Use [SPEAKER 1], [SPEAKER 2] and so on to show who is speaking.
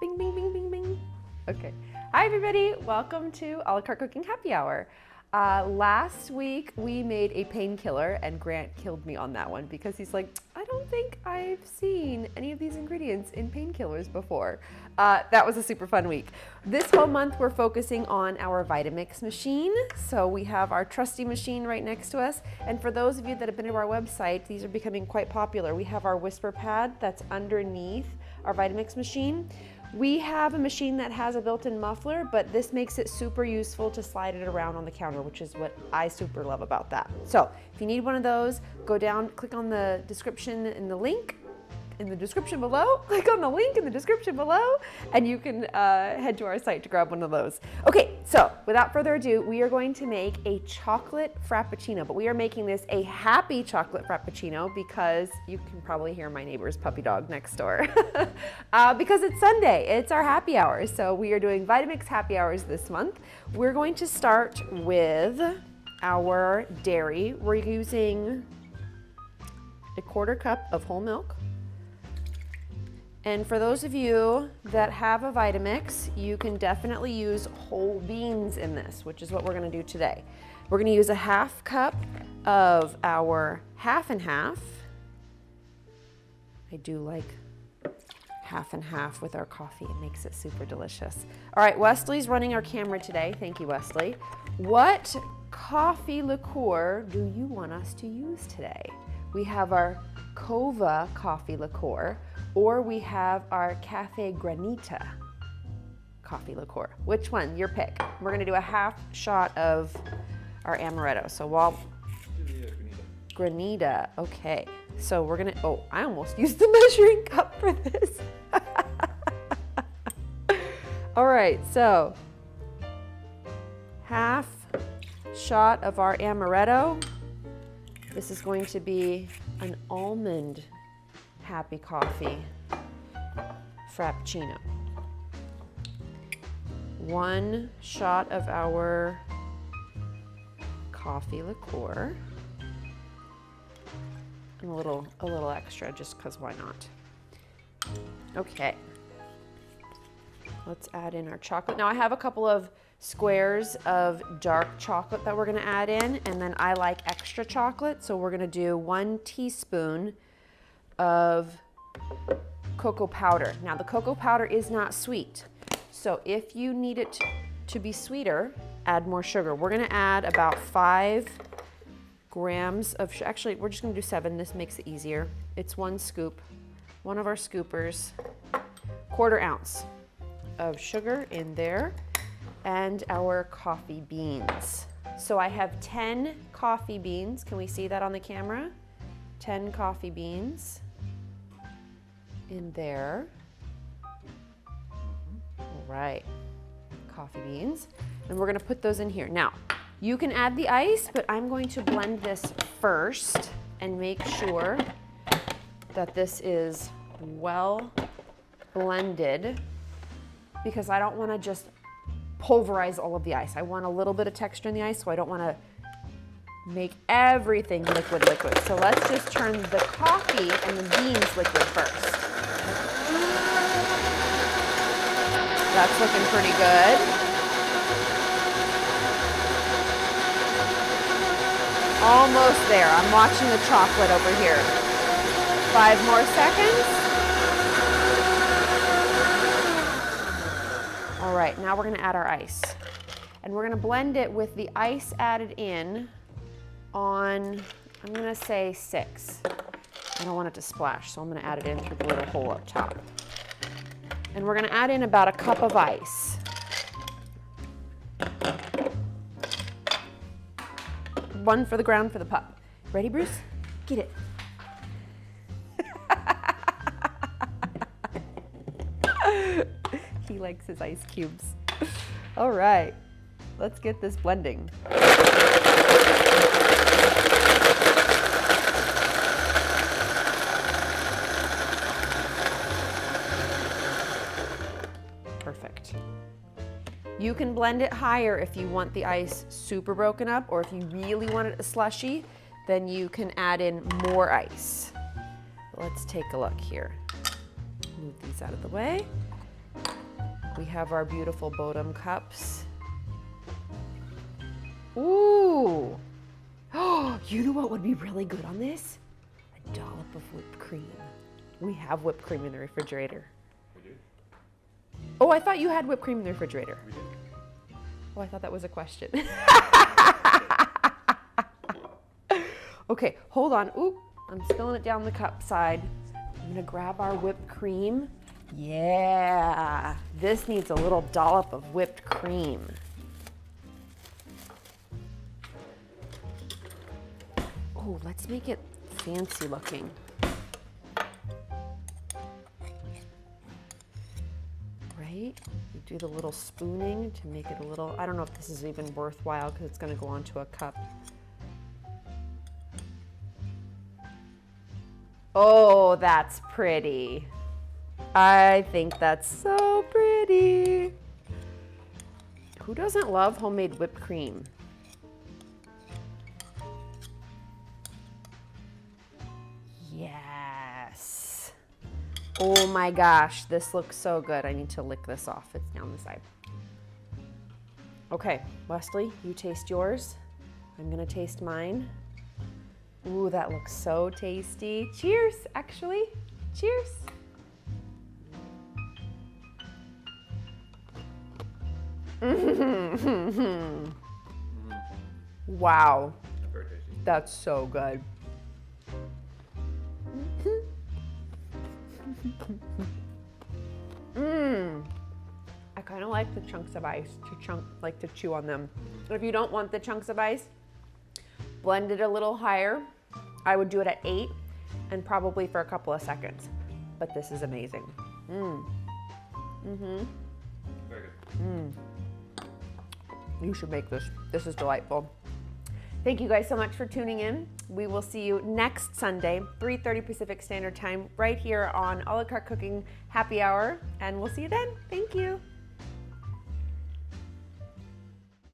[SPEAKER 1] Bing, bing, bing, bing, bing. Okay. Hi, everybody. Welcome to A La Carte Cooking Happy Hour. Last week, we made a painkiller, and Grant killed me on that one because he's like, I don't think I've seen any of these ingredients in painkillers before. That was a super fun week. This whole month, we're focusing on our Vitamix machine. So we have our trusty machine right next to us. And for those of you that have been to our website, these are becoming quite popular. We have our whisper pad that's underneath our Vitamix machine. We have a machine that has a built-in muffler, but this makes it super useful to slide it around on the counter, which is what I super love about that. So if you need one of those, go down, click on the description in the link in the description below, click on the link in the description below, and you can head to our site to grab one of those. Okay, so without further ado, we are going to make a chocolate Frappuccino, but we are making this a happy chocolate Frappuccino because you can probably hear my neighbor's puppy dog next door. Because it's Sunday, it's our happy hour. So we are doing Vitamix happy hours this month. We're going to start with our dairy. We're using a 1/4 cup of whole milk. And for those of you that have a Vitamix, you can definitely use whole beans in this, which is what we're gonna do today. We're gonna use a 1/2 cup of our half and half. I do like half and half with our coffee. It makes it super delicious. All right, Wesley's running our camera today. Thank you, Wesley. What coffee liqueur do you want us to use today? We have our COFEE coffee liqueur, or we have our Cafe Granita coffee liqueur. Which one? Your pick. We're gonna do a 1/2 shot of our Amaretto. So while Granita, okay. So we're gonna, oh, I almost used the measuring cup for this. All right, so 1/2 shot of our Amaretto. This is going to be an almond happy coffee Frappuccino. 1 shot of our coffee liqueur. And a little extra just because why not? Okay. Let's add in our chocolate. Now I have a couple of squares of dark chocolate that we're gonna add in, and then I like extra chocolate, so we're gonna do 1 teaspoon of cocoa powder. Now the cocoa powder is not sweet, so if you need it to be sweeter, add more sugar. We're gonna add about 5 grams of, actually we're just gonna do 7, this makes it easier. It's 1 scoop, one of our scoopers, 1/4 ounce of sugar in there, and our coffee beans. So I have 10 coffee beans. Can we see that on the camera? 10 coffee beans in there. All right, coffee beans. And we're gonna put those in here. Now, you can add the ice, but I'm going to blend this first and make sure that this is well blended, because I don't wanna just pulverize all of the ice. I want a little bit of texture in the ice, so I don't want to make everything liquid. So let's just turn the coffee and the beans liquid first. That's looking pretty good. Almost there. I'm watching the chocolate over here. 5 more seconds. All right, now we're gonna add our ice. And we're gonna blend it with the ice added in on, I'm gonna say 6. I don't want it to splash, so I'm gonna add it in through the little hole up top. And we're gonna add in about 1 cup of ice. 1 for the ground for the pup. Ready, Bruce? Get it. He likes his ice cubes. All right, let's get this blending. Perfect. You can blend it higher if you want the ice super broken up, or if you really want it a slushy, then you can add in more ice. Let's take a look here. Move these out of the way. We have our beautiful Bodum cups. Ooh. Oh, you know what would be really good on this? A dollop of whipped cream. We have whipped cream in the refrigerator.
[SPEAKER 2] We do?
[SPEAKER 1] Oh, I thought you had whipped cream in the refrigerator.
[SPEAKER 2] We do.
[SPEAKER 1] Oh, I thought that was a question. Okay, hold on. Oop, I'm spilling it down the cup side. I'm gonna grab our whipped cream. Yeah, this needs a little dollop of whipped cream. Oh, let's make it fancy looking. Right? You do the little spooning to make it a little, I don't know if this is even worthwhile because it's gonna go onto a cup. Oh, that's pretty. I think that's so pretty. Who doesn't love homemade whipped cream? Yes. Oh my gosh, this looks so good. I need to lick this off. It's down the side. Okay, Wesley, you taste yours. I'm gonna taste mine. Ooh, that looks so tasty. Cheers, actually. Cheers. Wow.
[SPEAKER 2] Very tasty.
[SPEAKER 1] That's so good. I kind of like the chunks of ice to chew on them. If you don't want the chunks of ice, blend it a little higher. I would do it at 8 and probably for a couple of seconds. But this is amazing.
[SPEAKER 2] Very good.
[SPEAKER 1] You should make this. This is delightful. Thank you guys so much for tuning in. We will see you next Sunday, 3:30 Pacific Standard Time, right here on A La Carte Cooking Happy Hour. And we'll see you then. Thank you.